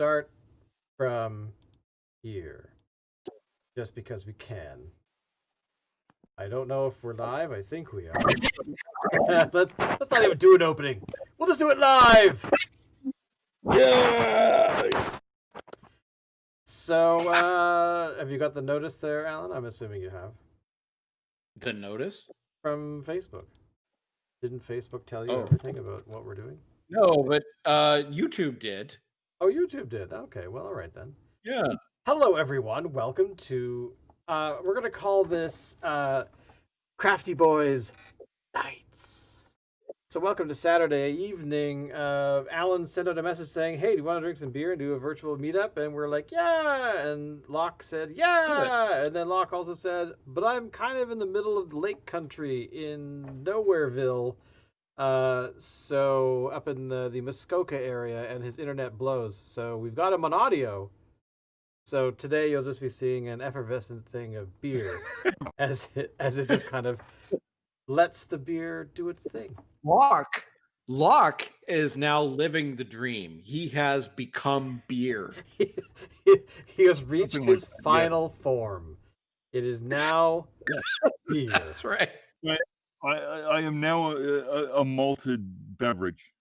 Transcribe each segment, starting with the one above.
start from here, just because we can. I don't know if we're live. I think we are. let's not even do an opening. We'll just do it live. Yeah. So, have you got the notice there, Alan? I'm assuming you have. The notice? From Facebook. Didn't Facebook tell you everything about what we're doing? No, but YouTube did. Oh, YouTube did. Okay, well, all right then. Yeah. Hello, everyone. Welcome to. We're gonna call this Crafty Boys Nights. So, welcome to Saturday evening. Alan sent out a message saying, "Hey, do you want to drink some beer and do a virtual meetup?" And we're like, "Yeah." And Locke said, "Yeah." And then Locke also said, "But I'm kind of in the middle of the lake country in Nowhereville." So up in the Muskoka area, and his internet blows. So we've got him on audio. So today you'll just be seeing an effervescent thing of beer, as it just kind of lets the beer do its thing. Locke is now living the dream. He has become beer. He has reached his final form. It is now beer. That's right. I am now a malted beverage.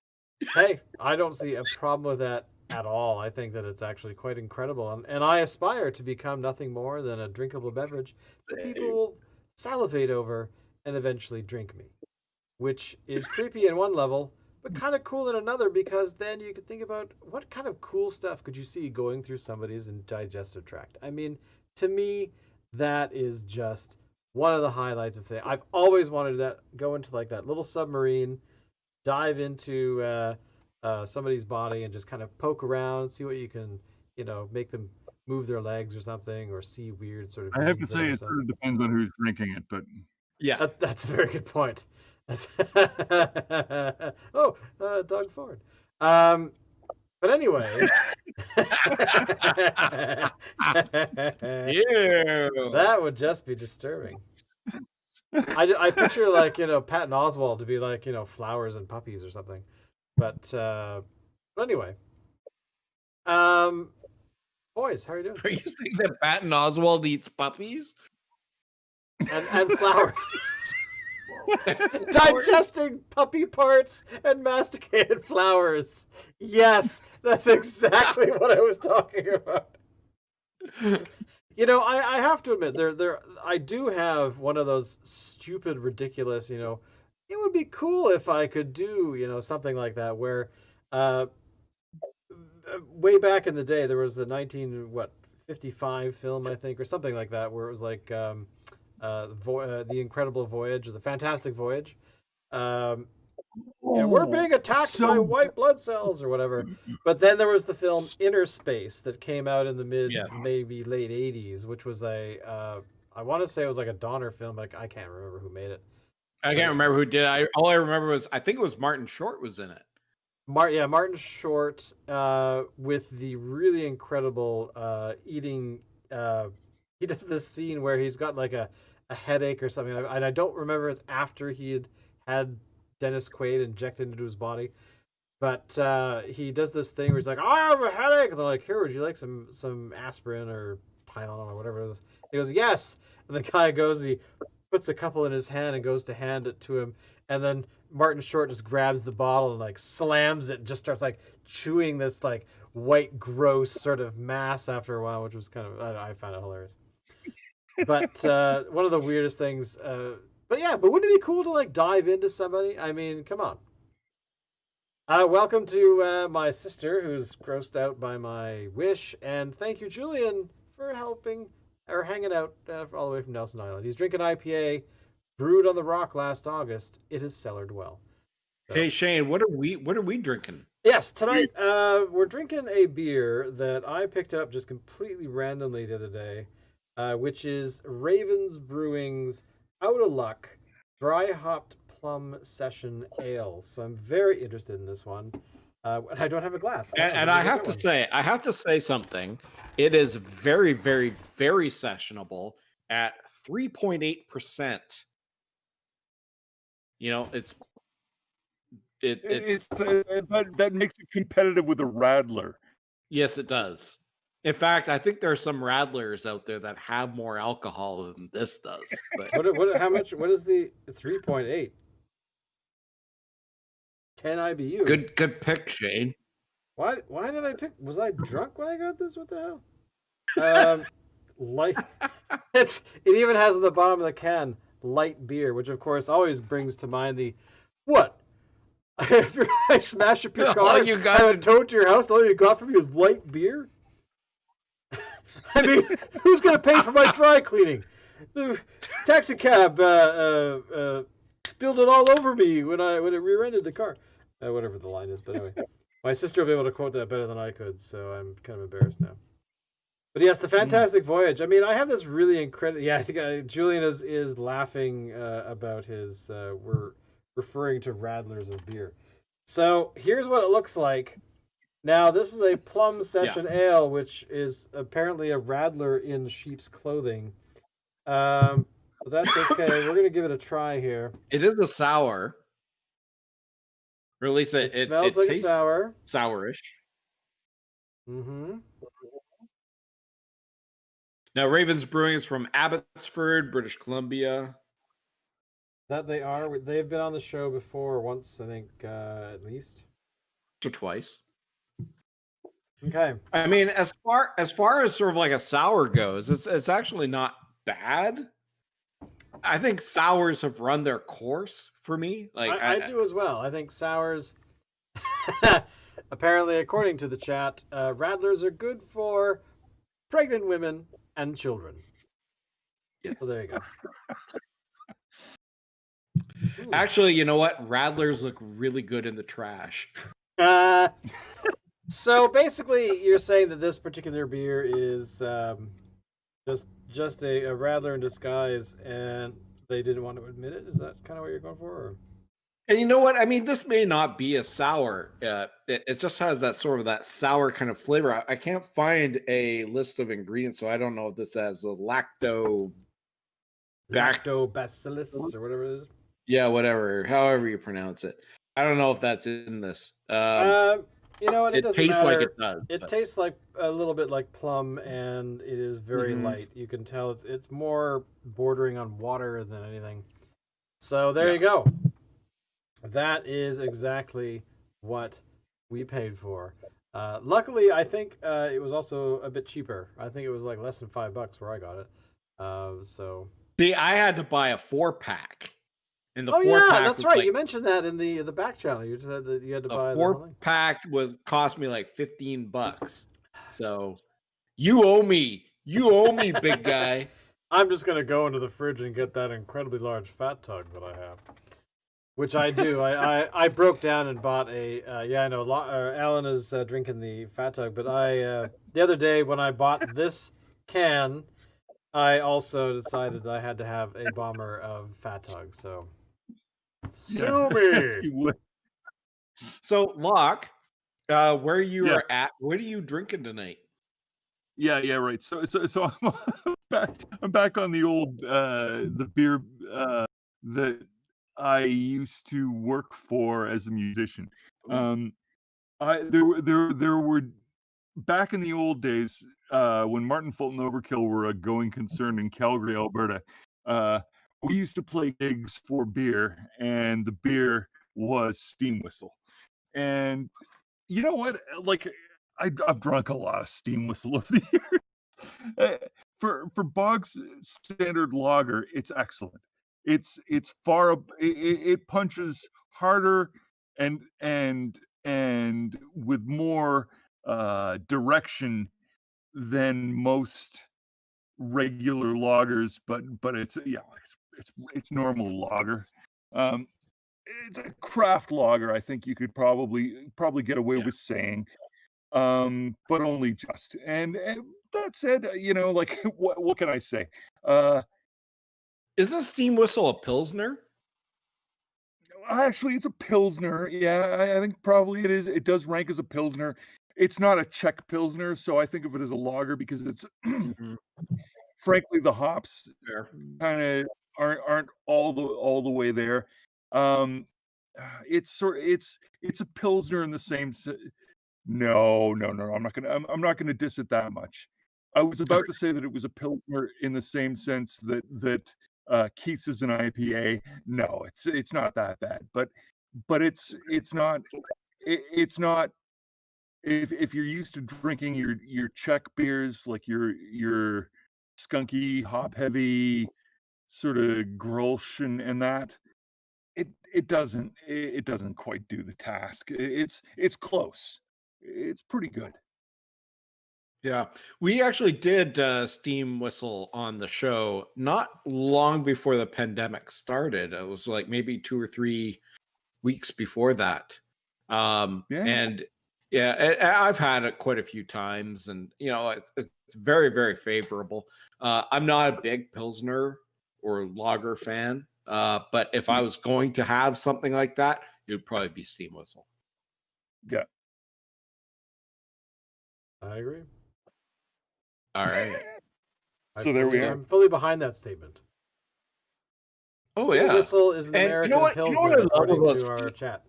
Hey, I don't see a problem with that at all. I think that it's actually quite incredible. And I aspire to become nothing more than a drinkable beverage that people will salivate over and eventually drink me. Which is creepy in one level, but kind of cool in another, because then you could think about what kind of cool stuff could you see going through somebody's digestive tract. I mean, to me, that is just one of the highlights of things. I've always wanted to go into like that little submarine, dive into somebody's body and just kind of poke around, see what you can, make them move their legs or something, or see weird sort of. I have to say, it sort of depends on who's drinking it, but yeah, that's a very good point. Doug Ford. But anyway, that would just be disturbing. I picture like Patton Oswalt to be like flowers and puppies or something. But anyway, boys, how are you doing? Are you saying that Patton Oswalt eats puppies and flowers? Digesting puppy parts and masticated flowers. Yes, that's exactly what I was talking about. I have to admit, I do have one of those stupid, ridiculous, it would be cool if I could do, something like that, where way back in the day, there was the 1955 film, I think, or something like that, where it was like the Incredible Voyage, or the Fantastic Voyage. We're being attacked by white blood cells or whatever. But then there was the film Inner Space that came out in the maybe late 80s, which was I want to say it was like a Donner film, but I can't remember who made it. I can't remember who did it. All I remember was, I think it was Martin Short was in it. Martin Short with the really incredible eating. He does this scene where he's got like a headache or something, and I don't remember it's after he had Dennis Quaid injected into his body, but he does this thing where he's like, "I have a headache," and they're like, "Here, would you like some aspirin or Tylenol or whatever it is?" He goes, "Yes," and the guy goes and he puts a couple in his hand and goes to hand it to him, and then Martin Short just grabs the bottle and like slams it and just starts like chewing this like white gross sort of mass after a while, which was kind of, I found it hilarious. But one of the weirdest things. But wouldn't it be cool to like dive into somebody? I mean, come on. Welcome to my sister, who's grossed out by my wish, and thank you, Julian, for helping or hanging out all the way from Nelson Island. He's drinking IPA, brewed on the rock last August. It has cellared well. So. Hey Shane, what are we drinking? Yes, tonight we're drinking a beer that I picked up just completely randomly the other day. Which is Ravens Brewing's Out of Luck Dry Hopped Plum Session Ale. So I'm very interested in this one. I don't have a glass. And I have to say something. It is very, very, very sessionable at 3.8%. That makes it competitive with a Radler. Yes, it does. In fact, I think there are some Radlers out there that have more alcohol than this does. But How much? What is the 3.8? 10 IBU. good pick, Shane. Why did I pick? Was I drunk when I got this? What the hell? Light. It even has on the bottom of the can light beer, which of course always brings to mind the what? After I smash up your car, All you got have it towed to your house. All you got from me is light beer. I mean, who's going to pay for my dry cleaning? The taxi cab spilled it all over me when it rear-ended the car. Whatever the line is, but anyway, my sister will be able to quote that better than I could, so I'm kind of embarrassed now. But yes, the Fantastic Voyage. I mean, I have this really incredible. Yeah, I think Julian is laughing about his. We're referring to Radlers as beer. So here's what it looks like. Now, this is a plum session ale, which is apparently a Radler in sheep's clothing. But that's okay. We're going to give it a try here. It is a sour. Or at least it smells like a sour. Sourish. Mm-hmm. Now, Ravens Brewing is from Abbotsford, British Columbia. That they are. They've been on the show before, once, I think, at least. Or twice. Okay. I mean, as far as sort of like a sour goes, it's actually not bad. I think sours have run their course for me. Like I do as well. I think sours, apparently, according to the chat, Radlers are good for pregnant women and children. Yes. So there you go. Actually, you know what? Radlers look really good in the trash. So basically, you're saying that this particular beer is just a Radler in disguise, and they didn't want to admit it? Is that kind of what you're going for? Or? And you know what? I mean, this may not be a sour. It just has that sort of that sour kind of flavor. I can't find a list of ingredients, so I don't know if this has a lactobacillus or whatever it is. Yeah, whatever. However you pronounce it. I don't know if that's in this. You know what? It doesn't tastes matter. like it does. It tastes like a little bit like plum, and it is very light. You can tell it's more bordering on water than anything. So there you go. That is exactly what we paid for. Luckily, I think it was also a bit cheaper. I think it was like less than $5 where I got it. So see, I had to buy a 4-pack. And the 4-pack that's right. Like, you mentioned that in the back channel. You just had you had to buy the 4-pack cost me like $15. So you owe me, big guy. I'm just gonna go into the fridge and get that incredibly large fat tug that I have, which I do. I broke down and bought a. I know. Alan is drinking the fat tug, but the other day when I bought this can, I also decided that I had to have a bomber of fat tug. So. Sue me. So, Locke, where you are at? What are you drinking tonight? Yeah, right. So I'm back on the old the beer that I used to work for as a musician. There were back in the old days when Martin Fulton Overkill were a going concern in Calgary, Alberta. We used to play gigs for beer, and the beer was Steam Whistle. And you know what? Like, I've drunk a lot of Steam Whistle over the years. For Bog's standard lager, it's excellent. It punches harder and with more direction than most regular lagers, but it's normal lager. It's a craft lager. I think you could probably get away with saying, but only just. And that said, like what can I say? Is a Steam Whistle a Pilsner? Actually, it's a Pilsner. Yeah, I think probably it is. It does rank as a Pilsner. It's not a Czech Pilsner, so I think of it as a lager because it's frankly the hops kind of aren't all the way there. It's a Pilsner in the same No, no, no, I'm not gonna diss it that much. I was about to say that it was a Pilsner in the same sense that Keith's is an IPA. No, it's not that bad, but it's not if you're used to drinking your Czech beers, like your skunky, hop-heavy, sorta Grolsch and that, it doesn't quite do the task. It's close. It's pretty good. Yeah, we actually did steam whistle on the show not long before the pandemic started. It was like maybe 2 or 3 weeks before that. Yeah. And yeah, I've had it quite a few times, and it's very, very favorable. I'm not a big Pilsner or lager fan, but if I was going to have something like that, it would probably be steam whistle. Yeah. I agree. All right. So there we are. I'm fully behind that statement. Oh Steam yeah. whistle is an And American you know what? You know what Pilsner, I love according about to our steam? chat.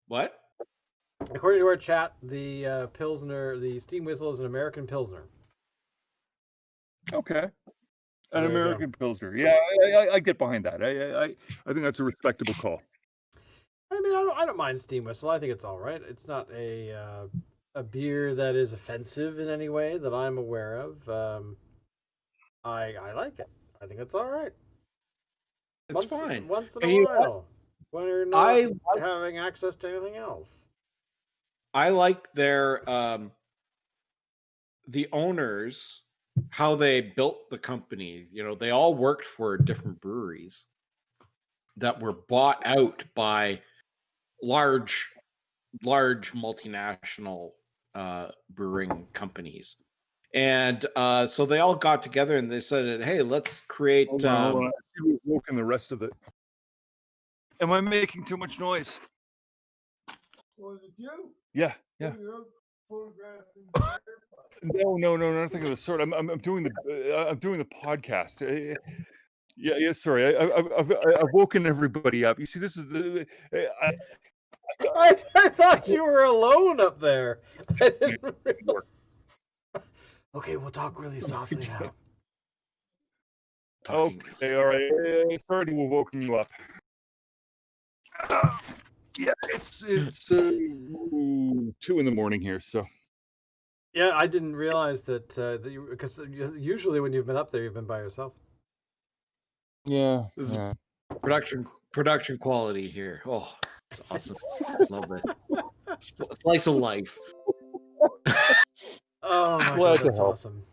What? According to our chat, the Pilsner, the steam whistle is an American Pilsner. Okay. So An there you go. American Pilsner. Yeah, I get behind that. I think that's a respectable call. I mean, I don't mind steam whistle. I think it's all right. It's not a beer that is offensive in any way that I'm aware of. I like it. I think it's all right. It's fine. Once in And a you know what? while, when you're not I like, having access to anything else. I like their the owners, how they built the company. They all worked for different breweries that were bought out by large multinational brewing companies. And so they all got together and they said, hey, let's create Hold on. You've woken the rest of it. Am I making too much noise? Was it you? Yeah. You're photographing. No, nothing of the sort. I'm doing the podcast. Yeah. Sorry, I've woken everybody up. You see, this is I thought you were alone up there. I didn't realize. Okay, we'll talk really softly now. Okay, all right. Sorry to have woken you up. Yeah, it's 2 in the morning here, so. Yeah, I didn't realize that because usually when you've been up there, you've been by yourself. Yeah. This is production quality here. Oh, it's awesome. Love it. Slice of life. Oh my Glad god, to that's help. awesome.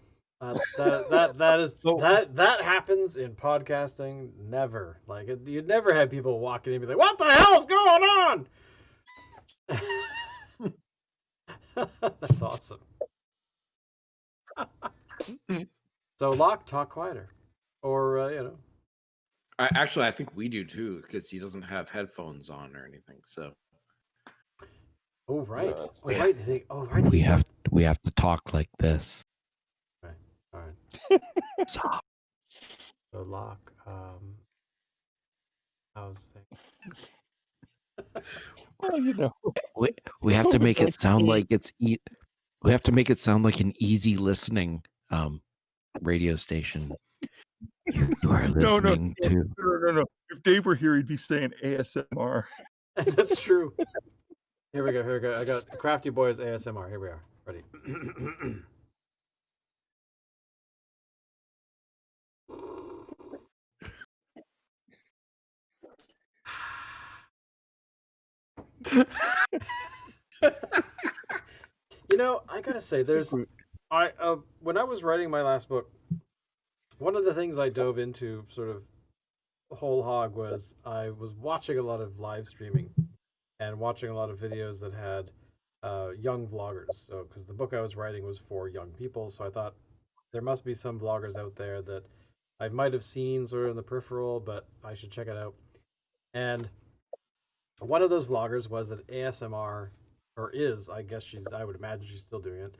That is So- that happens in podcasting. Never you'd never have people walking in and be like, "What the hell's going on?" That's awesome. So Locke, talk quieter, or I think we do too, because he doesn't have headphones on or anything. So Oh right, we right. Right. We have to talk like this. Right. All right. So Locke, how's things? Well, We have to make it sound like it's we have to make it sound like an easy listening radio station. You are listening to. No. If Dave were here, he'd be saying ASMR. That's true. Here we go. I got Crafty Boys ASMR. Here we are. Ready. I gotta say, when I was writing my last book, one of the things I dove into sort of whole hog was I was watching a lot of live streaming and watching a lot of videos that had young vloggers. So, because the book I was writing was for young people, so I thought there must be some vloggers out there that I might have seen sort of in the peripheral, but I should check it out. And one of those vloggers was an ASMR, or is, I would imagine she's still doing it,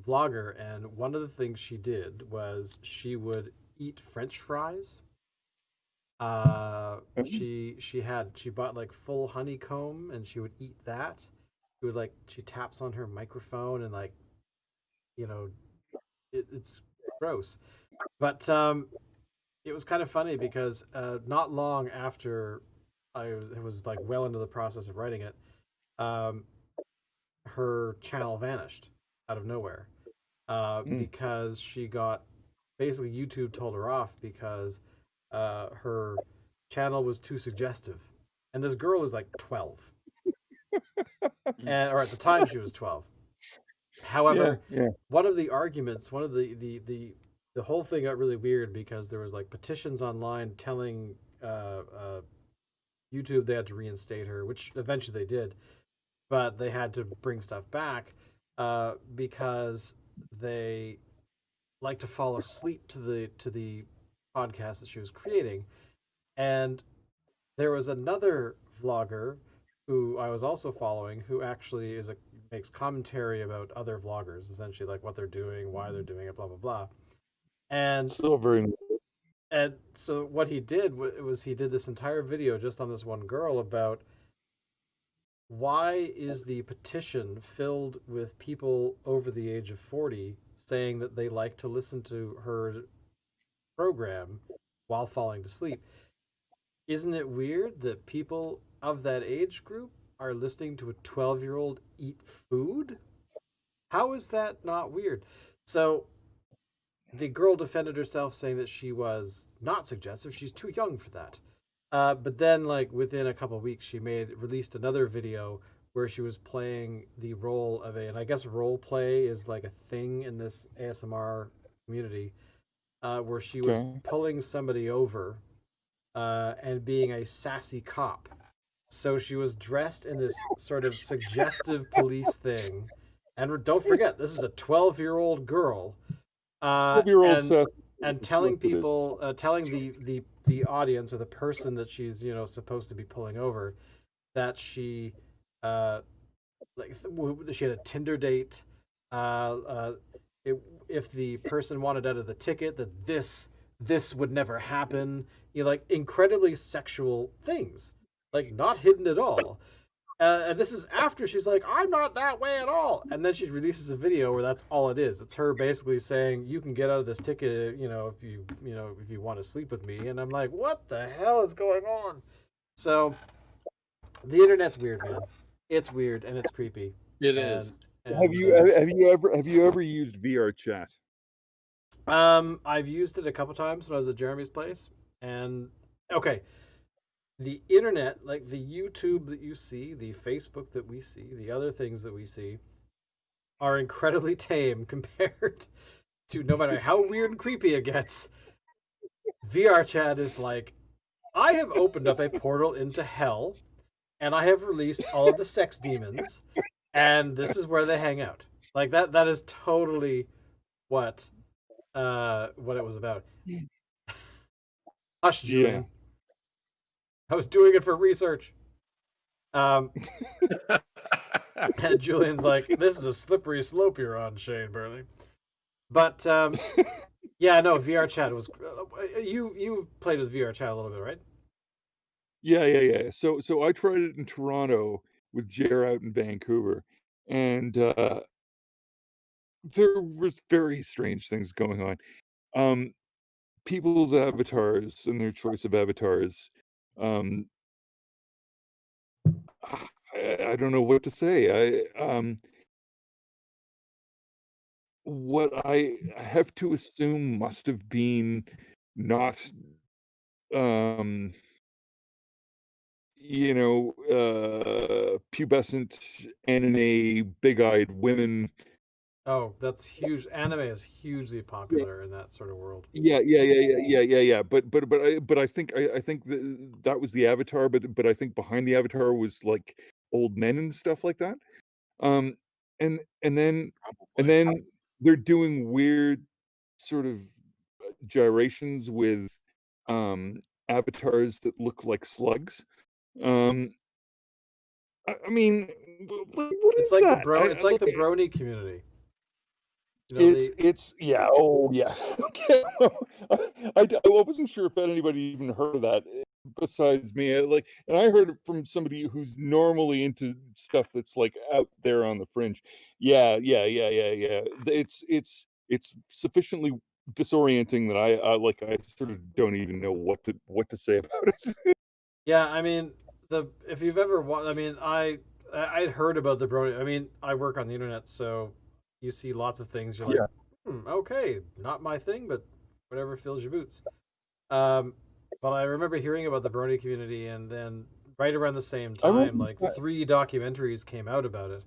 vlogger. And one of the things she did was she would eat French fries She bought like full honeycomb and she would eat that. She taps on her microphone and like you know it's gross. But it was kind of funny because not long after it was like well into the process of writing it, um, her channel vanished out of nowhere because she got basically YouTube told her off because her channel was too suggestive, and this girl is like 12, and or at the time she was 12. However, one of the arguments, one of the whole thing got really weird because there was like petitions online telling YouTube they had to reinstate her, which eventually they did, but they had to bring stuff back because they like to fall asleep to the podcast that she was creating. And there was another vlogger who I was also following who actually makes commentary about other vloggers, essentially like what they're doing, why they're doing it, blah blah blah. And Still very. and so what he did was he did this entire video just on this one girl about why is the petition filled with people over the age of 40 saying that they like to listen to her program while falling to sleep. Isn't it weird that people of that age group are listening to a 12-year-old eat food? How is that not weird? So the girl defended herself saying that she was not suggestive. She's too young for that. But then, like within a couple of weeks, she released another video where she was playing the role of and I guess role play is like a thing in this ASMR community, where she was pulling somebody over and being a sassy cop. So she was dressed in this sort of suggestive police thing. And don't forget, this is a 12-year-old girl. 12-year-old Seth. And telling people, telling the audience or the person that she's supposed to be pulling over, that she she had a Tinder date. If the person wanted out of the ticket, that this would never happen. Like incredibly sexual things, like not hidden at all. And this is after she's like, I'm not that way at all. And then she releases a video where that's all it is. It's her basically saying, you can get out of this ticket, if you want to sleep with me. And I'm like, what the hell is going on? So the internet's weird, man. It's weird and it's creepy. It is. Have you ever used VR chat? I've used it a couple times when I was at Jeremy's place. And okay. The internet, like the YouTube that you see, the Facebook that we see, the other things that we see, are incredibly tame compared to no matter how weird and creepy it gets. VR chat is like, I have opened up a portal into hell, and I have released all of the sex demons, and this is where they hang out. Like that is totally what it was about. Hush, Julian. Yeah. I was doing it for research. And Julian's like, this is a slippery slope you're on, Shane Burley. But yeah, no, VR chat was. You played with VR chat a little bit, right? Yeah. So I tried it in Toronto with Jer out in Vancouver, and there was very strange things going on. People's avatars and their choice of avatars. I don't know what to say. What I have to assume must have been not, pubescent anime, big-eyed women. Oh, that's huge. Anime is hugely popular in that sort of world. Yeah. But I think that was the avatar. But I think behind the avatar was like old men and stuff like that. And then they're doing weird sort of gyrations with avatars that look like slugs. I mean, what it's is like that? It's like the brony community. You know, It's yeah. Oh yeah. Okay. I wasn't sure if anybody even heard of that besides me. And I heard it from somebody who's normally into stuff that's like out there on the fringe. Yeah, yeah, yeah, yeah, yeah. It's sufficiently disorienting that I sort of don't even know what to say about it. yeah, I mean, if you've ever I mean, I'd heard about the brony. I mean, I work on the internet, so you see lots of things. You're like, Yeah. okay, not my thing, but whatever fills your boots. Um, but I remember hearing about the brony community, and then right around the same I time, remember like 3 documentaries came out about it,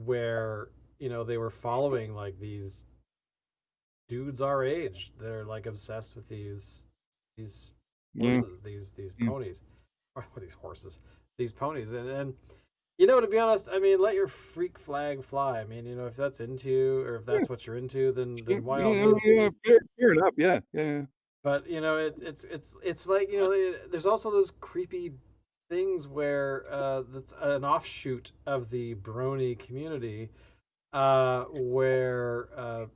where they were following like these dudes our age. They're like obsessed with these yeah, horses, these yeah. ponies, or these horses, these ponies, and to be honest, I mean, let your freak flag fly. I mean, if that's into or if that's what you're into, then why all means. Yeah, fair enough. Yeah, yeah. But it's like there's also those creepy things where that's an offshoot of the brony community, where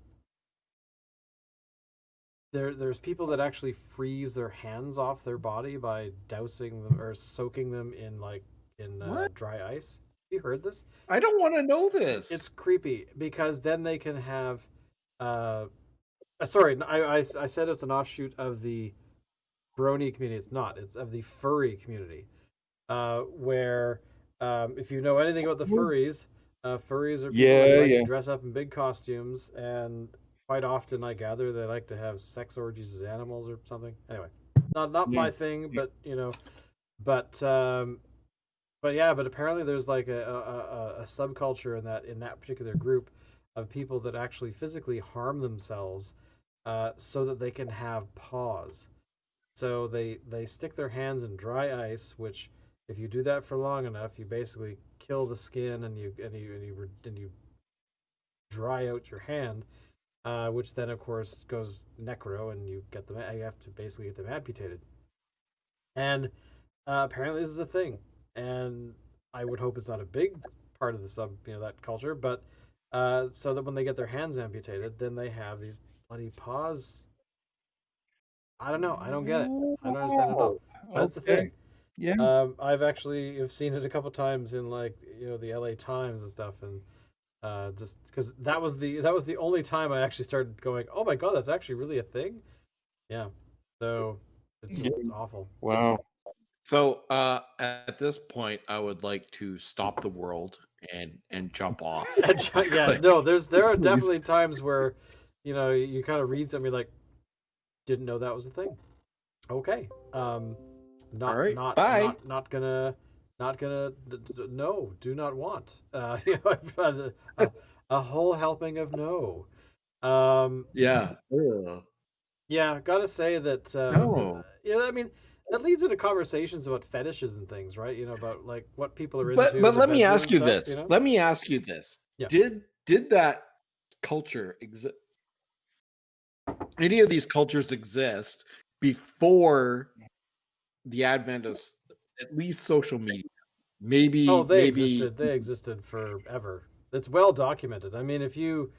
there's people that actually freeze their hands off their body by dousing them or soaking them in What? dry ice. You heard this? I don't want to know this. It's creepy because then they can have. Uh, sorry, I said it's an offshoot of the brony community. It's not. It's of the furry community, where if you know anything about the furries, furries are people that Yeah, like to yeah. dress up in big costumes, and quite often I gather they like to have sex orgies as animals or something. Anyway, not Yeah. my thing, but but but apparently there's like a subculture in that particular group of people that actually physically harm themselves, so that they can have paws. So they stick their hands in dry ice, which if you do that for long enough, you basically kill the skin and you dry out your hand, which then of course goes necro, and you have to basically get them amputated. And apparently this is a thing, and I would hope it's not a big part of the that culture, but so that when they get their hands amputated, then they have these bloody paws. I don't know. I don't get it. I don't understand it at all. Wow. But it's a thing. Okay. Yeah. I've actually have seen it a couple times in like the L.A. Times and stuff, and just because that was the only time I actually started going, oh my god, that's actually really a thing. Yeah. So it's just Yeah. awful. Wow. So at this point, I would like to stop the world and jump off. Yeah. No. There are Please. definitely times where you kind of read something like, didn't know that was a thing. Okay. Not All right, not bye. not gonna no, do not want. I've had a whole helping of no. Yeah. Ugh. Yeah, gotta say that. No. I mean, that leads into conversations about fetishes and things, right? About like what people are into. But in the let me bedroom ask you and stuff, this. Let me ask you this. Yeah. Did that culture exist? Any of these cultures exist before the advent of at least social media? Maybe Oh, they maybe existed. They existed forever. It's well documented. I mean, if you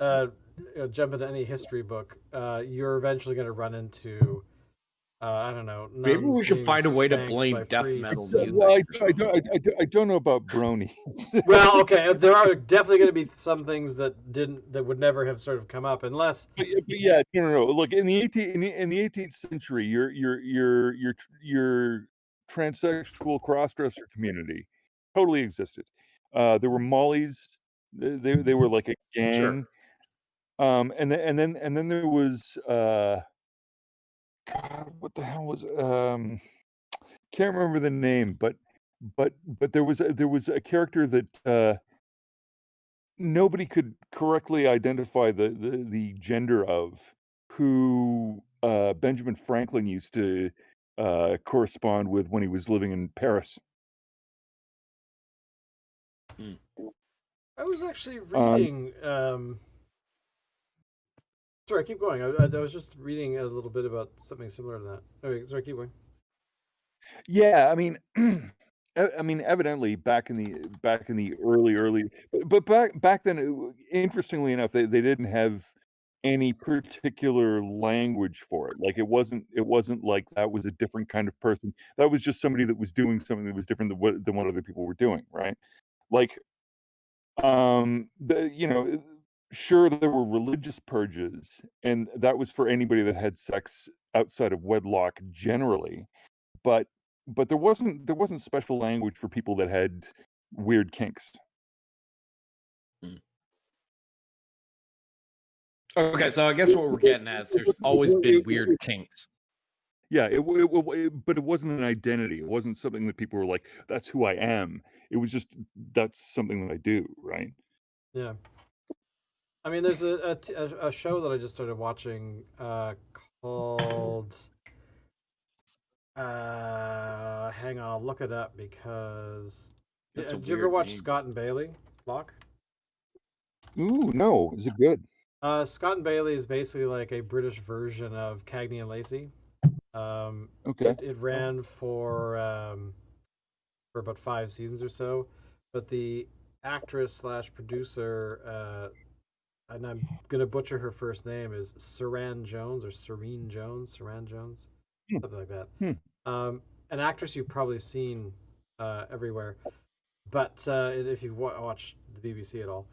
jump into any history book, you're eventually going to run into I don't know. maybe we Nuns should being find a way to spanked blame by death priests. metal Well, music. I don't know about brony. Well, okay, there are definitely going to be some things that would never have sort of come up unless. But yeah, no. Look, in the 18th century, your transsexual crossdresser community totally existed. There were mollies. They were like a Sure. gang. And then there was God, what the hell was can't remember the name, but there was a character that nobody could correctly identify the gender of, who Benjamin Franklin used to correspond with when he was living in Paris. I was actually reading. Sorry, keep going. I was just reading a little bit about something similar to that. Okay, sorry, keep going. Yeah, I mean, I mean, evidently back in the early, but back then, interestingly enough, they didn't have any particular language for it. Like it wasn't like that was a different kind of person. That was just somebody that was doing something that was different than what other people were doing, right? Like, sure, there were religious purges, and that was for anybody that had sex outside of wedlock generally. But there wasn't special language for people that had weird kinks. Hmm. Okay, so I guess what we're getting at is there's always been weird kinks. Yeah, but it wasn't an identity. It wasn't something that people were like, "That's who I am." It was just, "That's something that I do," right? Yeah. I mean, there's a show that I just started watching called. Hang on, I'll look it up because. That's a Did you ever weird watch name. Scott and Bailey? Locke? Ooh, no. Is it good? Scott and Bailey is basically like a British version of Cagney and Lacey. Okay. It ran for about 5 seasons or so, but the actress slash producer, and I'm gonna butcher her first name, is Saran Jones or Serene Jones, Saran Jones, Hmm. something like that. Hmm. An actress you've probably seen everywhere, but if you've watched the BBC at all,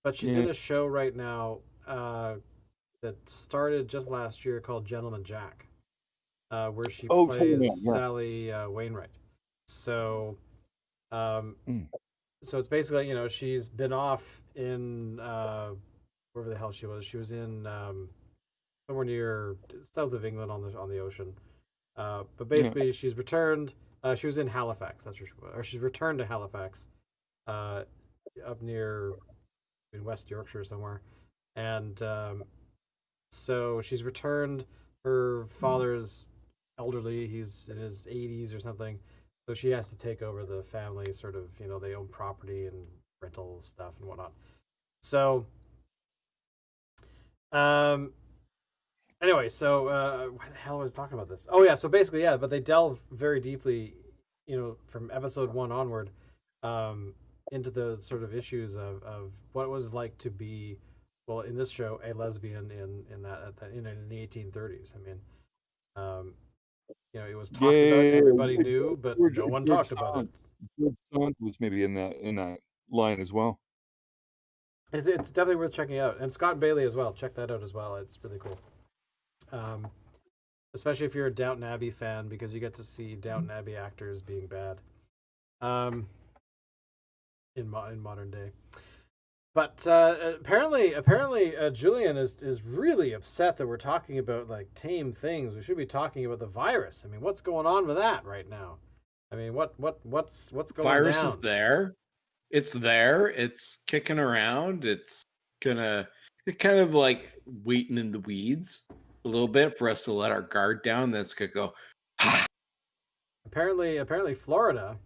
but she's in Yeah. a show right now that started just last year called Gentleman Jack, where she Oh, plays yeah. Sally Wainwright. So, um, Mm. so it's basically she's been off in wherever the hell she was. She was in somewhere near south of England on the ocean. But Yeah. basically, she's returned. She was in Halifax. That's where she was, or she's returned to Halifax, uh, up near in West Yorkshire somewhere, and so she's returned. Her father's elderly; he's in his 80s or something. So she has to take over the family. Sort of, they own property and rental stuff and whatnot. So, um, anyway, so why the hell was I talking about this? Oh yeah, so basically, yeah, but they delve very deeply, from episode one onward, um, into the sort of issues of what it was like to be, well, in this show, a lesbian in the 1830s. I mean, um, it was talked about, Yeah. everybody knew, but George no one George talked about it. Sand. George Sand was maybe in that line as well. It's definitely worth checking out, and Scott and Bailey as well. Check that out as well. It's really cool. Um, Especially if you're a Downton Abbey fan, because you get to see Downton Abbey actors being bad, um, in modern day. But apparently, Julian is really upset that we're talking about like tame things. We should be talking about the virus. I mean, what's going on with that right now? I mean, what's going Virus down? is there. It's there. It's kicking around. It's kind of like waiting in the weeds a little bit for us to let our guard down. That's gonna go. Apparently, Florida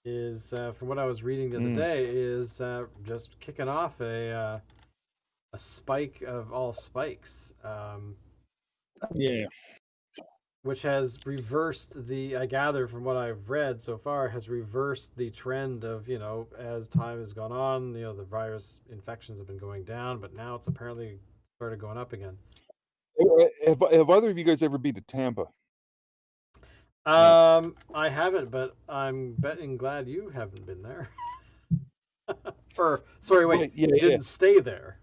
is, from what I was reading the other day, is just kicking off a spike of all spikes, Yeah. which has reversed I gather from what I've read so far, has reversed the trend of, as time has gone on, the virus infections have been going down, but now it's apparently started going up again. Have either of you guys ever been to Tampa? No. I haven't, but I'm betting glad you haven't been there. Or, sorry, wait, Right, yeah, you didn't stay there.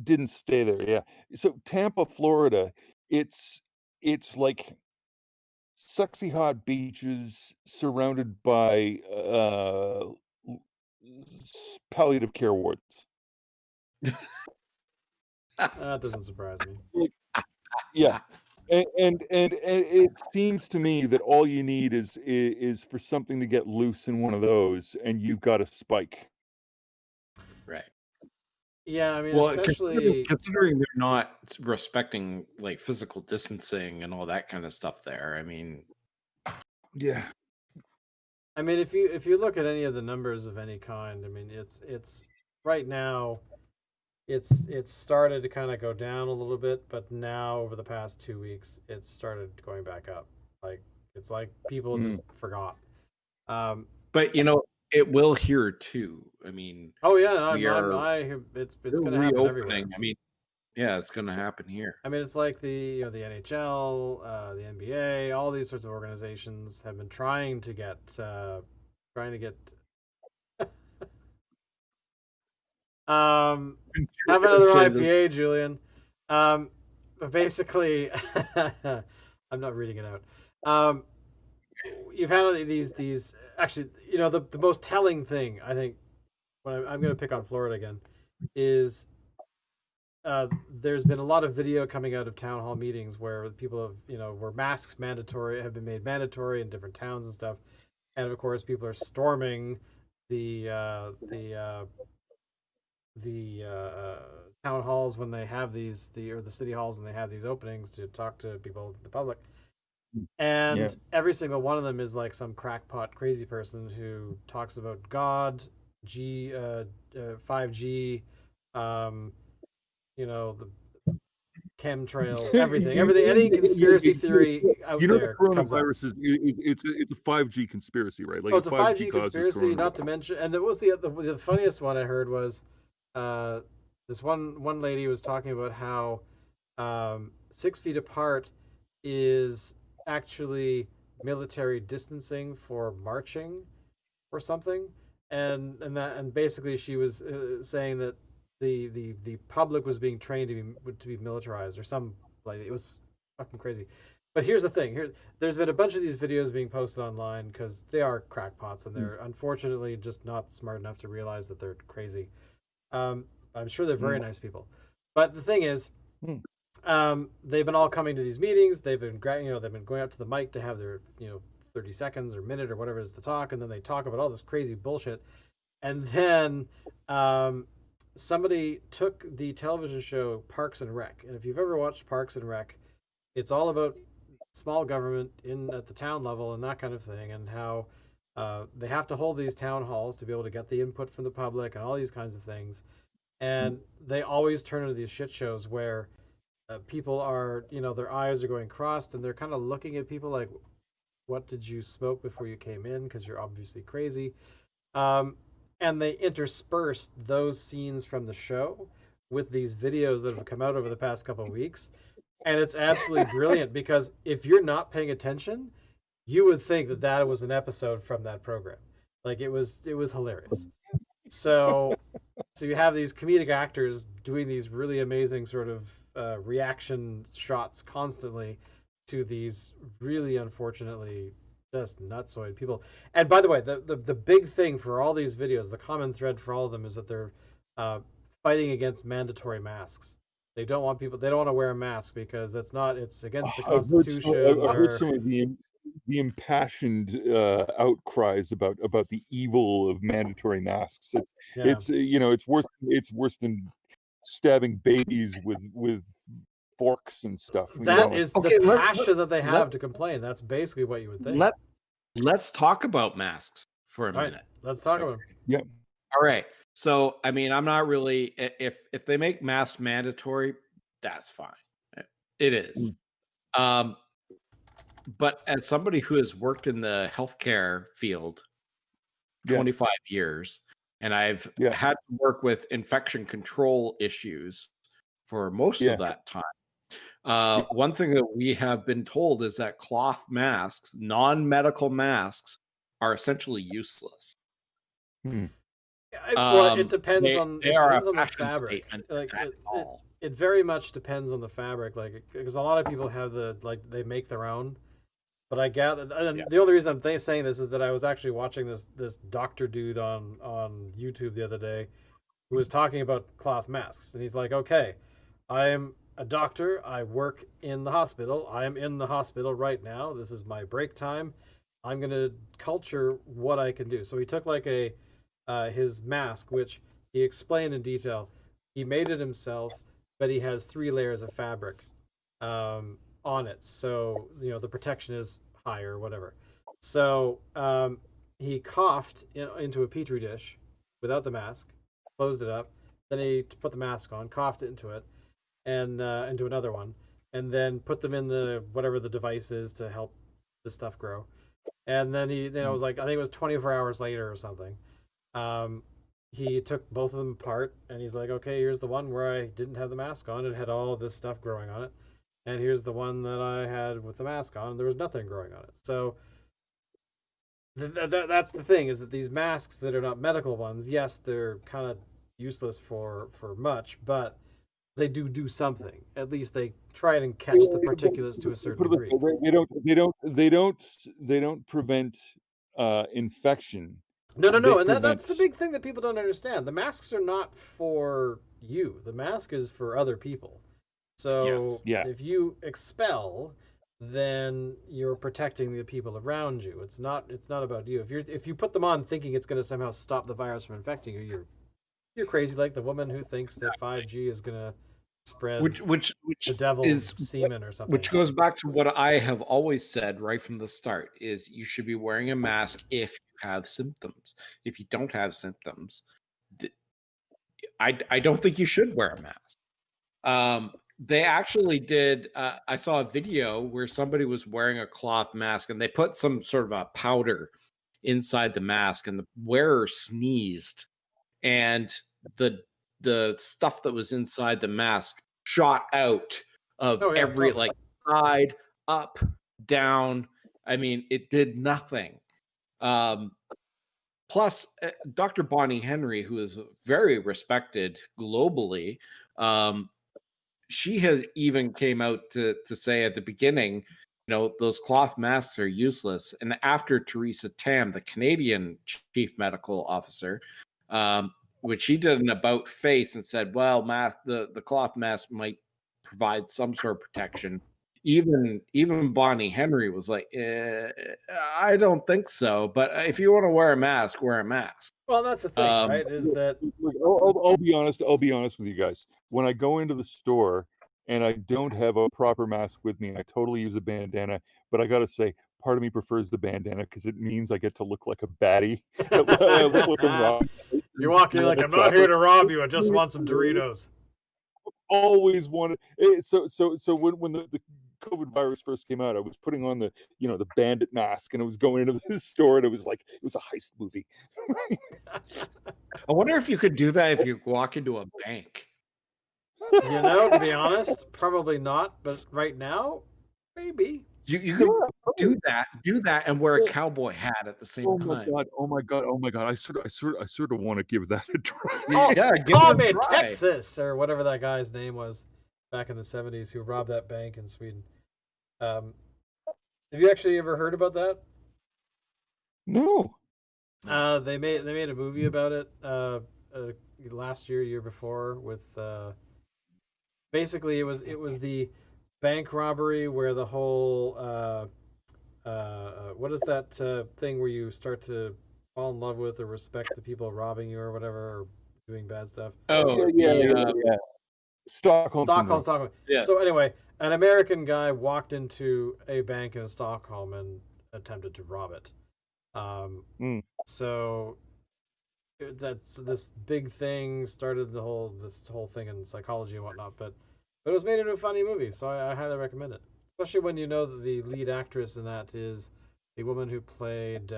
Didn't stay there, yeah. So Tampa, Florida, it's like sexy hot beaches surrounded by palliative care wards. That doesn't surprise me. Yeah. And it seems to me that all you need is for something to get loose in one of those, and you've got a spike. Right. Yeah, I mean, Well, especially considering they're not respecting like physical distancing and all that kind of stuff there. I mean, Yeah. I mean, if you look at any of the numbers of any kind, I mean, it's right now, it's started to kind of go down a little bit, but now over the past 2 weeks, it's started going back up. Like It's like people just forgot. But it will here too. I mean, oh yeah, it's we're going to happen everywhere. reopening. I mean, yeah, it's going to happen here. I mean, it's like the the NHL, the NBA, all these sorts of organizations have been trying to get have another IPA, Julian. But basically, I'm not reading it out. You've had these actually, the most telling thing I think when I'm going to pick on Florida again is there's been a lot of video coming out of town hall meetings where people have, where masks have been made mandatory in different towns and stuff, and of course people are storming the town halls when they have or the city halls when they have these openings to talk to people, the public, and every single one of them is like some crackpot crazy person who talks about God, 5G, the chemtrails, everything, any conspiracy theory out there. The coronavirus is it's a 5G conspiracy, right? Like it's a 5G conspiracy. Not to mention, and it was the funniest one I heard was this one lady was talking about how 6 feet apart is actually military distancing for marching or something, and basically she was saying that the public was being trained to be militarized or some, like, it was fucking crazy. But here's the thing: there's been a bunch of these videos being posted online because they are crackpots and they're unfortunately just not smart enough to realize that they're crazy. I'm sure they're very nice people, but the thing is, they've been all coming to these meetings. They've been they've been going up to the mic to have their 30 seconds or minute or whatever it is to talk, and then they talk about all this crazy bullshit, and then somebody took the television show Parks and Rec, and if you've ever watched Parks and Rec, it's all about small government at the town level and that kind of thing, and how they have to hold these town halls to be able to get the input from the public and all these kinds of things, and they always turn into these shit shows where people are, their eyes are going crossed and they're kind of looking at people like, what did you smoke before you came in, because you're obviously crazy. And they intersperse those scenes from the show with these videos that have come out over the past couple of weeks. And it's absolutely brilliant because if you're not paying attention, you would think that was an episode from that program. Like, it was hilarious. So you have these comedic actors doing these really amazing sort of reaction shots constantly to these really unfortunately just nutsoid people. And by the way, the big thing for all these videos, the common thread for all of them is that they're fighting against mandatory masks. They don't want to wear a mask because it's against the Constitution. I've heard some of the impassioned outcries about the evil of mandatory masks. It's worse than stabbing babies with forks and stuff. That is the passion that they have to complain. That's basically what you would think. Let's talk about masks for a minute. Let's talk about them. Yeah. All right. So, I mean, I'm not really, if they make masks mandatory, that's fine. It is. But as somebody who has worked in the healthcare field 25 years, and I've had to work with infection control issues for most of that time. One thing that we have been told is that cloth masks, non-medical masks, are essentially useless. Well, it depends on the fabric. Like, it very much depends on the fabric. Like, because a lot of people have they make their own. But I gather, and the only reason I'm saying this is that I was actually watching this doctor dude on YouTube the other day who was talking about cloth masks, and he's like, okay, I am a doctor. I work in the hospital. I am in the hospital right now. This is my break time. I'm going to culture what I can do. So he took like his mask, which he explained in detail. He made it himself, but he has 3 layers of fabric on it. So, the protection is higher, whatever. So he coughed into a petri dish without the mask, closed it up. Then he put the mask on, coughed into it, and into another one, and then put them in whatever the device is to help this stuff grow. And then he, it was like, I think it was 24 hours later or something. He took both of them apart and he's like, okay, here's the one where I didn't have the mask on. It had all this stuff growing on it. And here's the one that I had with the mask on. And there was nothing growing on it. So that's the thing, is that these masks that are not medical ones, yes, they're kind of useless for much, but they do something. At least they try and catch the particulates to a certain degree. They don't prevent infection. No, and that's the big thing that people don't understand. The masks are not for you. The mask is for other people. So if you expel, then you're protecting the people around you. It's not about you. If you put them on thinking it's going to somehow stop the virus from infecting you, you're crazy, like the woman who thinks that 5G is going to spread which the devil's semen or something. Which goes back to what I have always said right from the start, is you should be wearing a mask if you have symptoms. If you don't have symptoms, I don't think you should wear a mask. They actually did, I saw a video where somebody was wearing a cloth mask and they put some sort of a powder inside the mask and the wearer sneezed and the stuff that was inside the mask shot out of every like side, up, down. I mean, it did nothing. Plus, Dr. Bonnie Henry, who is very respected globally, she has even came out to say at the beginning, those cloth masks are useless. And after Theresa Tam, the Canadian chief medical officer, which she did an about face and said, well, the cloth mask might provide some sort of protection. Even Bonnie Henry was like, I don't think so. But if you want to wear a mask, wear a mask. Well, that's the thing, right? Is that I'll be honest. I'll be honest with you guys. When I go into the store and I don't have a proper mask with me, I totally use a bandana. But I got to say, part of me prefers the bandana because it means I get to look like a baddie. You're walking like, I'm not here to rob you. I just want some Doritos. Always wanted. So when the COVID virus first came out, I was putting on the the bandit mask and I was going into the store and it was like it was a heist movie. I wonder if you could do that if you walk into a bank. To be honest, probably not. But right now, maybe. You could do that and wear a cowboy hat at the same time. Oh my god! I sort of want to give that a try. Oh, yeah, call me Texas or whatever that guy's name was back in the 70s who robbed that bank in Sweden. Have you actually ever heard about that? No. They made a movie about it last year before with basically it was the bank robbery where the whole what is that thing where you start to fall in love with or respect the people robbing you or whatever or doing bad stuff? Oh yeah. Stockholm. Yeah. So anyway, an American guy walked into a bank in Stockholm and attempted to rob it. So that's this big thing started this whole thing in psychology and whatnot, but it was made into a funny movie, so I highly recommend it. Especially when you know that the lead actress in that is a woman who played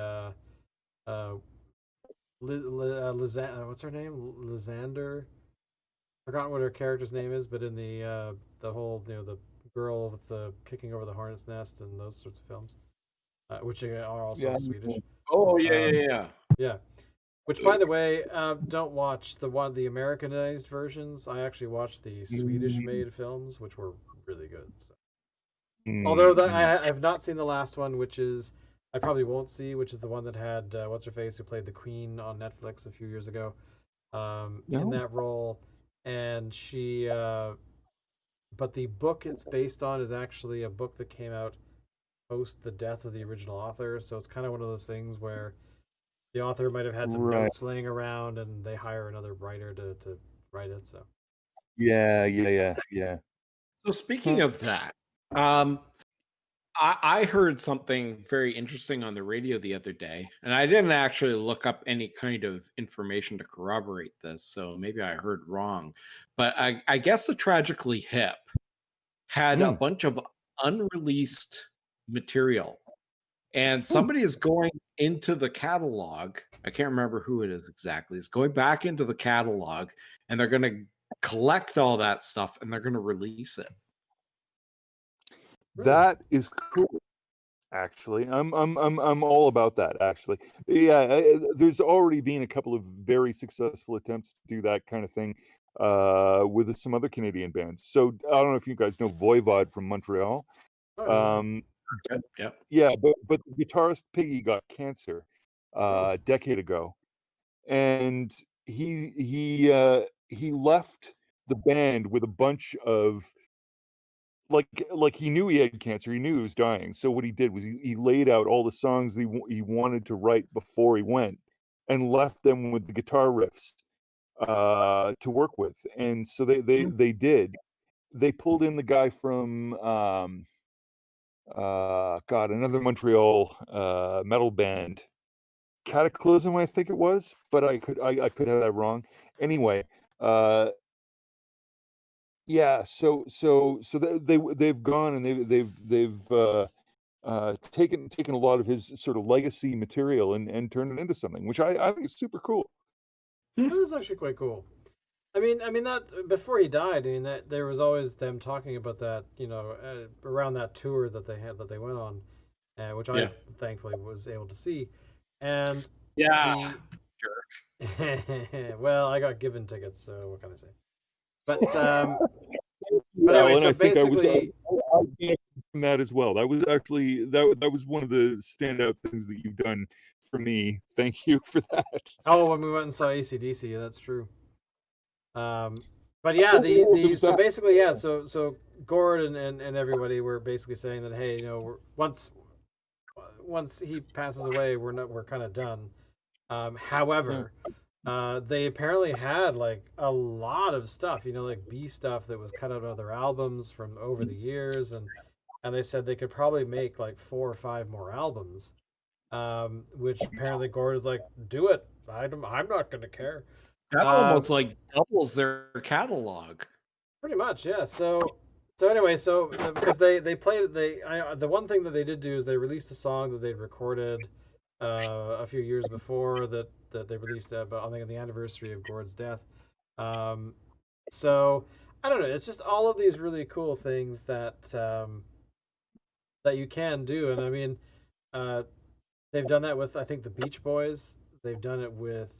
what's her name? Lysander. Forgotten what her character's name is, but in the whole the girl with the kicking over the hornet's nest and those sorts of films, which are also Swedish. Oh yeah. Which, by the way, don't watch the Americanized versions. I actually watched the Swedish-made films, which were really good. So. Although I've not seen the last one, which is I probably won't see, which is the one that had what's her face who played the Queen on Netflix a few years ago, in that role, and she. But the book it's based on is actually a book that came out post the death of the original author, so it's kind of one of those things where the author might have had some notes laying around, and they hire another writer to write it. So, yeah. So speaking of that, I heard something very interesting on the radio the other day, and I didn't actually look up any kind of information to corroborate this, so maybe I heard wrong. But I guess the Tragically Hip had a bunch of unreleased material and somebody is going into the catalog. I can't remember who it is exactly. It's going back into the catalog, and they're going to collect all that stuff, and they're going to release it. That is cool. Actually, I'm all about that. Actually, yeah, there's already been a couple of very successful attempts to do that kind of thing with some other Canadian bands. So I don't know if you guys know Voivod from Montreal. Yep. Yeah, but the guitarist Piggy got cancer a decade ago, and he left the band with a bunch of like he knew he had cancer, he knew he was dying. So what he did was he laid out all the songs he wanted to write before he went, and left them with the guitar riffs to work with. And so they did. They pulled in the guy from another Montreal metal band, Cataclysm, I think it was, but I could have that wrong. Anyway, yeah, so they've gone and they've taken a lot of his sort of legacy material and turned it into something, which I think is super cool. That is actually quite cool. I mean that before he died, I mean that there was always them talking about that, around that tour that they went on, which I thankfully was able to see, and Yeah, well, I got given tickets, so what can I say? But anyway, so I think basically, I benefited from that as well. That was actually that was one of the standout things that you've done for me. Thank you for that. Oh, when we went and saw AC/DC, that's true. But yeah, so basically, yeah, so Gord and everybody were basically saying that, hey, once he passes away, we're kind of done. However, they apparently had like a lot of stuff, like B stuff that was cut out of other albums from over the years, and they said they could probably make like 4 or 5 more albums, which apparently Gord is like, do it. I'm not gonna care. That almost like doubles their catalog. Pretty much, yeah. So anyway, because they played the one thing that they did do is they released a song that they'd recorded a few years before that they released, I think on the anniversary of Gord's death. So I don't know. It's just all of these really cool things that that you can do, and I mean, they've done that with, I think, the Beach Boys. They've done it with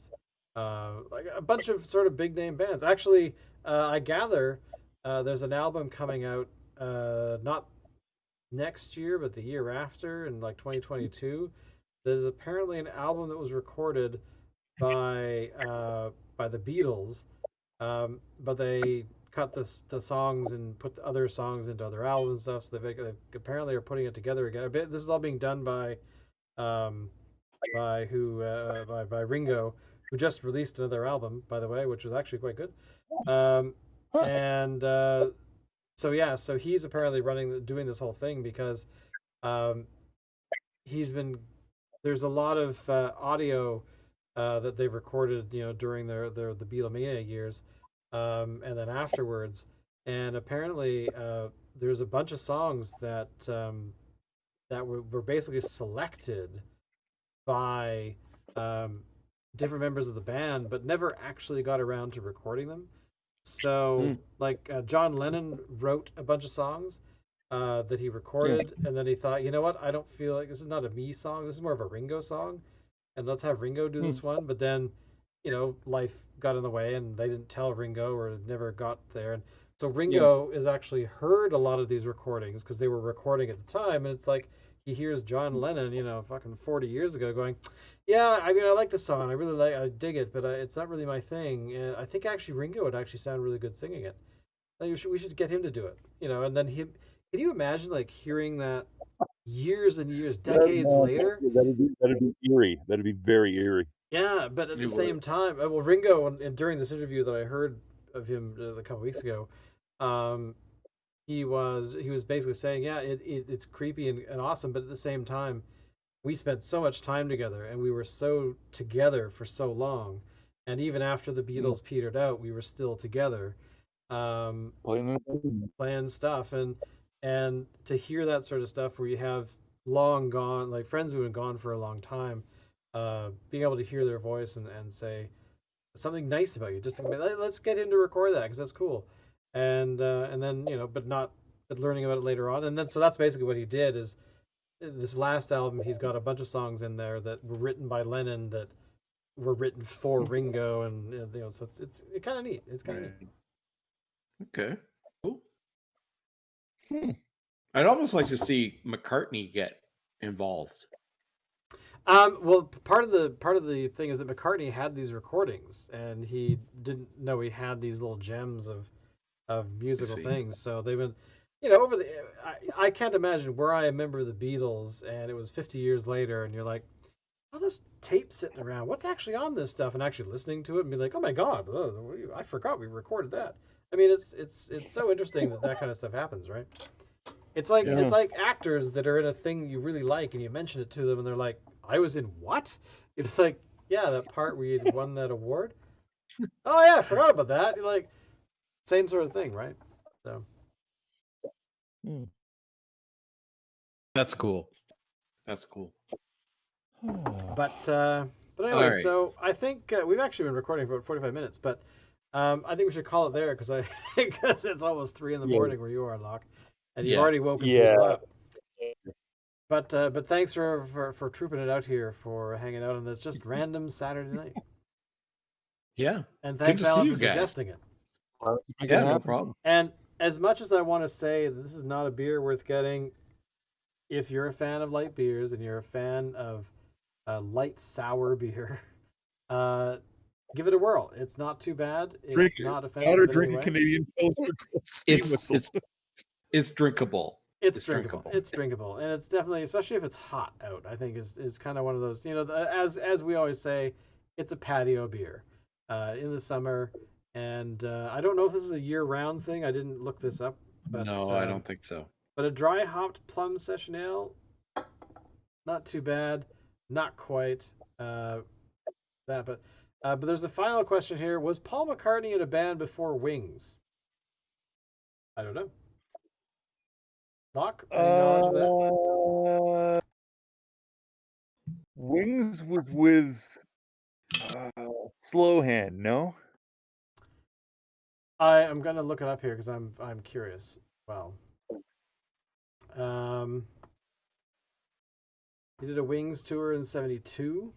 like a bunch of sort of big name bands. Actually, I gather there's an album coming out not next year, but the year after, in like 2022. There's apparently an album that was recorded by the Beatles, but they cut the songs and put other songs into other albums and stuff. So they apparently are putting it together again. This is all being done by Ringo, who just released another album, by the way, which was actually quite good. So he's apparently doing this whole thing because there's a lot of audio that they've recorded, during the Beatlemania years, and then afterwards, and apparently there's a bunch of songs that were basically selected by different members of the band, but never actually got around to recording them. So, like, John Lennon wrote a bunch of songs that he recorded, and then he thought, you know what, I don't feel like this is not a me song, this is more of a Ringo song, and let's have Ringo do this one. But then, life got in the way, and they didn't tell Ringo, or it never got there. And so Ringo has actually heard a lot of these recordings because they were recording at the time, and it's like he hears John Lennon, fucking 40 years ago, going, yeah, I mean, I like the song, I dig it, but it's not really my thing. And I think actually Ringo would actually sound really good singing it. We should get him to do it, and then him. Can you imagine like hearing that years and years, decades later? That'd be eerie. That'd be very eerie. Yeah, but at the same time, well, Ringo, and during this interview that I heard of him a couple weeks ago, he was basically saying, yeah, it's creepy and awesome, but at the same time, we spent so much time together, and we were so together for so long, and even after the Beatles petered out, we were still together, playing stuff, and to hear that sort of stuff where you have long gone, like friends who have been gone for a long time, being able to hear their voice and say something nice about you, just to, let's get him to record that because that's cool, and then but learning about it later on, and then so that's basically what he did is this last album he's got a bunch of songs in there that were written by Lennon that were written for Ringo, and so it's kind of neat. It's kind of neat. Okay, cool. I'd almost like to see McCartney get involved. Well, part of the thing is that McCartney had these recordings, and he didn't know he had these little gems of musical things. So they've been, over the. I can't imagine where I remember the Beatles, and it was 50 years later, and you're like, oh, this tape sitting around. What's actually on this stuff? And actually listening to it and be like, oh my god, I forgot we recorded that. I mean, it's so interesting that kind of stuff happens, right? It's like it's like actors that are in a thing you really like, and you mention it to them, and they're like, I was in what? It's like, yeah, that part where you won that award. Oh yeah, I forgot about that. You're like, same sort of thing, right? So. That's cool. That's cool. But anyway, right. So I think we've actually been recording for about 45 minutes, but I think we should call it there because it's almost 3 a.m. where you are, Locke, and you've already woken people up. But thanks for trooping it out here, for hanging out on this just random Saturday night. Yeah. And thanks, Alan, for suggesting it. Yeah, no problem. And as much as I want to say that this is not a beer worth getting, if you're a fan of light beers and you're a fan of light sour beer, give it a whirl. It's not too bad. It's not offensive. Drink a Canadian It's drinkable. It's drinkable. It's drinkable, and it's definitely, especially if it's hot out, I think is kind of one of those. As we always say, it's a patio beer in the summer, and I don't know if this is a year-round thing. I didn't look this up. But, no, I don't think so. But a dry hopped plum session ale, not too bad, not quite that, but there's the final question here: was Paul McCartney in a band before Wings? I don't know. Locke, any knowledge of that? Wings was with Slowhand, no? I'm gonna look it up here because I'm curious. Well, he did a Wings tour in '72.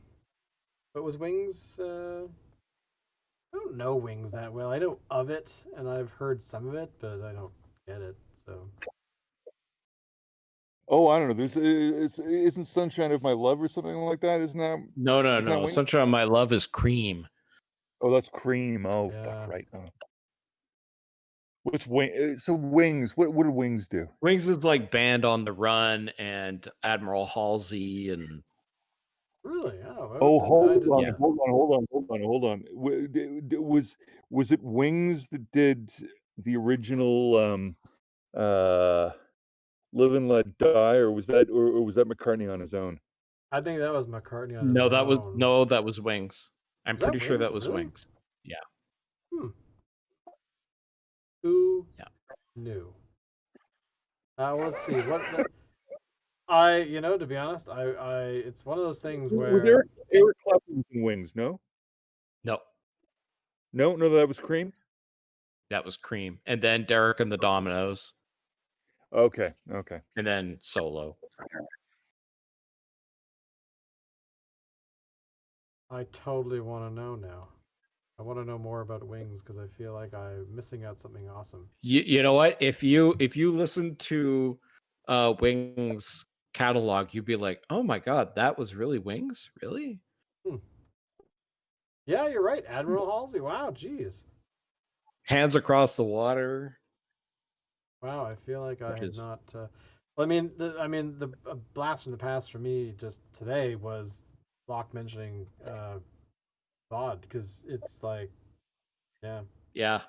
But was Wings? I don't know Wings that well. I know of it, and I've heard some of it, but I don't get it. So. Oh, I don't know. Isn't Sunshine of My Love or something like that? Isn't that? No. Sunshine of My Love is Cream. Oh, that's Cream. Oh, fuck, right. Oh. What's Wings? So Wings, what did Wings do? Wings is like Band on the Run and Admiral Halsey and. Really? Hold on. Was it Wings that did the original Live and Let Die, or was that McCartney on his own? I think that was McCartney on his own. That was Wings. I'm pretty sure that was Wings. Yeah. Who knew? Let's see. To be honest, it's one of those things where was Eric Clapton in Wings, no? No, that was Cream. That was Cream, and then Derek and the Dominoes. Okay. And then solo. I totally want to know now. I want to know more about Wings because I feel like I'm missing out something awesome. You know what? If you listen to Wings catalog, you'd be like, oh my god, that was really Wings? Really? Yeah, you're right. Admiral Halsey. Wow, geez. Hands Across the Water. Wow, I feel like I have not. The blast from the past for me just today was Locke mentioning VOD because it's like, yeah. It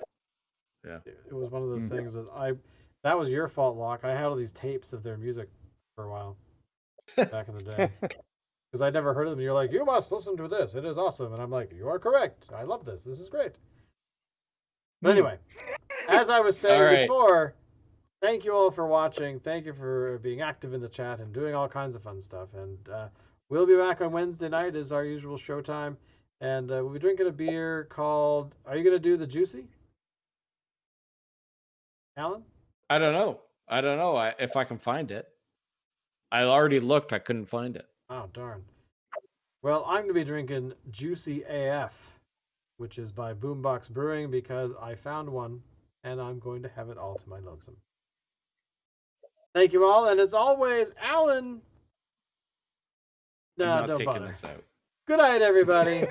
was one of those things that was your fault, Locke. I had all these tapes of their music for a while back in the day because I'd never heard of them. You're like, you must listen to this. It is awesome, and I'm like, you are correct. I love this. This is great. But anyway, as I was saying before. thank you all for watching. Thank you for being active in the chat and doing all kinds of fun stuff. And we'll be back on Wednesday night as our usual showtime. And we'll be drinking a beer called. Are you going to do the Juicy? Alan? I don't know. If I can find it. I already looked. I couldn't find it. Oh, darn. Well, I'm going to be drinking Juicy AF, which is by Boombox Brewing, because I found one, and I'm going to have it all to my lonesome. Thank you all, and as always, Alan. I'm No, not don't taking bother. this out. Good night, everybody.